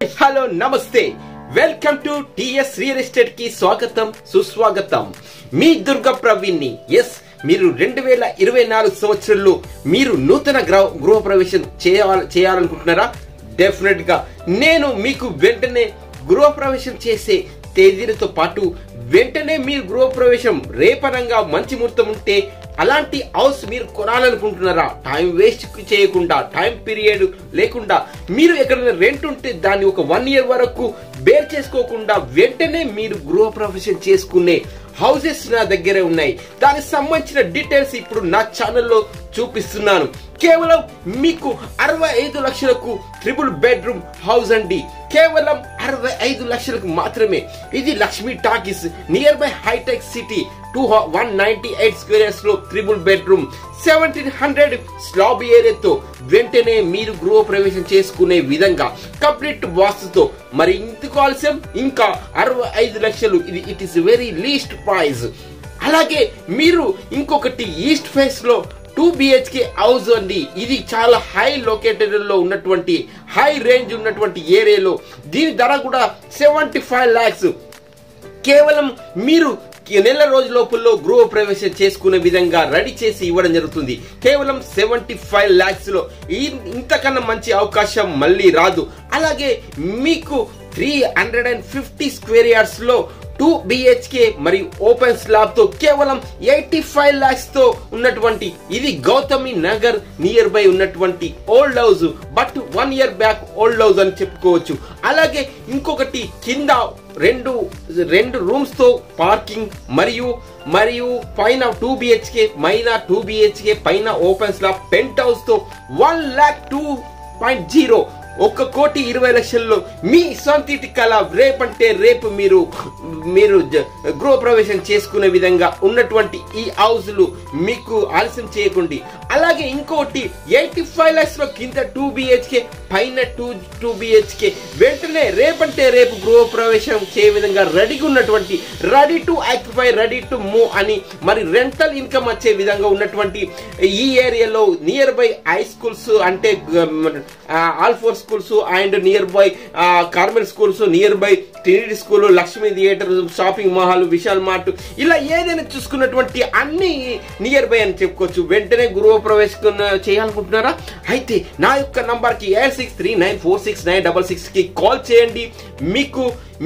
Hello నమస్తే, welcome to TS real estate కి స్వాగతం సుస్వాగతం. మీ దుర్గ ప్రవీణ్ని. ఎస్, మీరు 2024 సంవత్సరంలో మీరు నూతన గృహ ప్రవేశం చేయాలనుకుంటున్నారా? డెఫినెట్ గా నేను మీకు వెంటనే గృహ ప్రవేశం చేసే తేదీలతో పాటు వెంటనే మీరు గృహ ప్రవేశం రేపనంగా మంచి ముహూర్తం ఉంటే అలాంటి హౌస్ మీరు కొనాలనుకుంటున్నారా? టైం వేస్ట్ చేయకుండా, టైం పీరియడ్ లేకుండా, మీరు ఎక్కడైనా రెంట్ ఉంటే దాన్ని ఒక 1 year వరకు బేర్ చేసుకోకుండా వెంటనే మీరు గృహ ప్రవేశం చేసుకునే హౌసెస్ నా దగ్గరే ఉన్నాయి. దానికి సంబంధించిన డీటెయిల్స్ ఇప్పుడు నా ఛానల్లో చూపిస్తున్నాను. కేవలం మీకు 65 లక్షలకు ట్రిపుల్ బెడ్రూమ్ హౌస్ అండి. కేవలం 65 లక్షలకు మాత్రమే. ఇది Lakshmi talkies near by hitech city. 198 squares లో ట్రిపుల్ బెడ్రూమ్ 1700 స్లాబ్ ఏరియాతో వెంటనే మీరు గృహ ప్రవేశం చేసుకునే విధంగా కంప్లీట్ వాస్తుతో. మరి ఇందుకు ఆలస్యం, ఇంకా 65 లక్షలు. It is very least price. అలాగే మీరు ఇంకొకటి ఈస్ట్ ఫేస్ లో 2 BHK హౌస్ అండి. ఇది చాలా హై లొకేటెడ్ లో ఉన్నటువంటి, హై రేంజ్ ఉన్నటువంటి ఏరియాలో. దీని ధర కూడా 75 lakhs. కేవలం మీరు నెల రోజుల లోపల గృహ ప్రవేశం చేసుకునే విధంగా రెడీ చేసి ఇవ్వడం జరుగుతుంది. కేవలం 75 lakhs లో. ఇంతకన్నా మంచి అవకాశం మళ్ళీ రాదు. అలాగే మీకు 350 square yards లో 2 BHK మరియు ఓపెన్ స్లాబ్ తో కేవలం 85 lakhs తో ఉన్నటువంటి, ఇది గౌతమి నగర్ నియర్ బై ఉన్నటువంటి old house. But 1 year back old house అని చెప్పుకోవచ్చు. అలాగే ఇంకొకటి కింద రెండు రూమ్స్ తో పార్కింగ్ మరియు పైన 2 BHK, పైన 2 BHK, పైన ఓపెన్ స్లాబ్ పెంట్ హౌస్ తో 1,02.0 1,20,00,000లో మీ సొంత కళ రేపంటే రేపు మీరు గృహ ప్రవేశం చేసుకునే విధంగా ఉన్నటువంటి ఈ హౌస్లు మీకు ఆలస్యం చేయకండి. అలాగే ఇంకోటి 85 lakhs లో కింద 2 BHK, పైన 2 BHK వెంటనే రేపంటే రేపు గృహ ప్రవేశం చేయ విధంగా రెడీగా ఉన్నటువంటి, ready to occupy, ready to move అని, మరి రెంటల్ ఇన్కమ్ వచ్చే విధంగా ఉన్నటువంటి ఈ ఏరియాలో నియర్ బై హై స్కూల్స్ అంటే Alphores schools and near by Carmel schools, near by Trinity school, Lakshmi theatre, shopping mall, Vishal Mart, ఇలా ఏదైనా చూసుకున్నటువంటి అన్ని నియర్ బై అని చెప్పుకోవచ్చు. వెంటనే గృహ ప్రవేశం చేయాలనుకుంటున్నారా? అయితే నా యొక్క నంబర్ కి 8639469666 కి కాల్ చేయండి.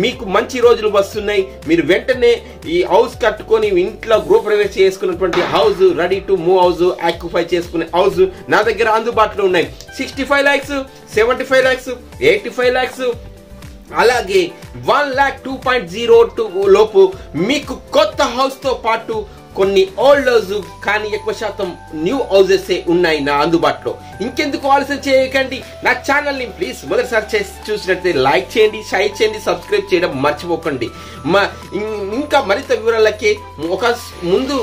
మీకు మంచి రోజులు వస్తున్నాయి. మీరు వెంటనే ఈ హౌస్ కట్టుకొని ఇంట్లో గృహ ప్రవేశం చేసుకున్నటువంటి house, ready to move house, occupy చేసుకునే హౌస్ నా దగ్గర అందుబాటులో ఉన్నాయి. 65 lakhs, 75 lakhs, 85 lakhs, అలాగే 1,02.02 లోపు మీకు కొత్త హౌస్ తో పాటు కొన్ని ఓల్డ్ హౌస్ కానీ ఎక్కువ శాతం న్యూ హౌసెస్ ఉన్నాయి నా అందుబాటులో. ఇంకెందుకు ఆలస్యం చేయకండి. నా ఛానల్ ని ప్లీజ్ మొదటిసారి చూసినట్లయితే లైక్ చేయండి, షేర్ చేయండి, సబ్స్క్రైబ్ చేయడం మర్చిపోకండి. ఇంకా మరింత వివరాలకి ముందు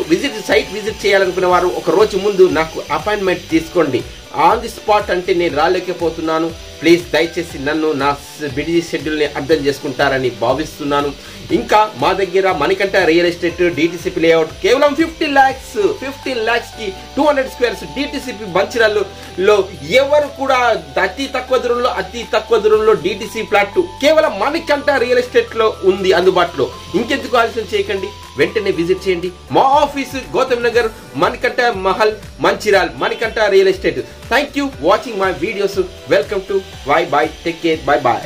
సైట్ విజిట్ చేయాలనుకునే వారు ఒక రోజు ముందు నాకు అపాయింట్మెంట్ తీసుకోండి. ఆన్ ది స్పాట్ అంటే నేను రాలేకపోతున్నాను. ప్లీజ్ దయచేసి నన్ను, నా బిజీ షెడ్యూల్ ని అర్థం చేసుకుంటారని భావిస్తున్నాను. ఇంకా మా దగ్గర Manikanta real estate DTCP layout కేవలం 15 lakhs కి 200 squares DTCP బంచిరాల్లో ఎవరు కూడా అతి తక్కువ దూరంలో DTC ప్లాట్ కేవలం మణికంఠ రియల్ ఎస్టేట్ లో ఉంది అందుబాటులో. ఇంకెందుకు ఆలస్యం చేయకండి, వెంటనే విజిట్ చేయండి. మా office Gautam Nagar, Manikanta Mahal, Mancherial, Manikanta real estate. Thank you watching my videos. Welcome to bye. Take care. By.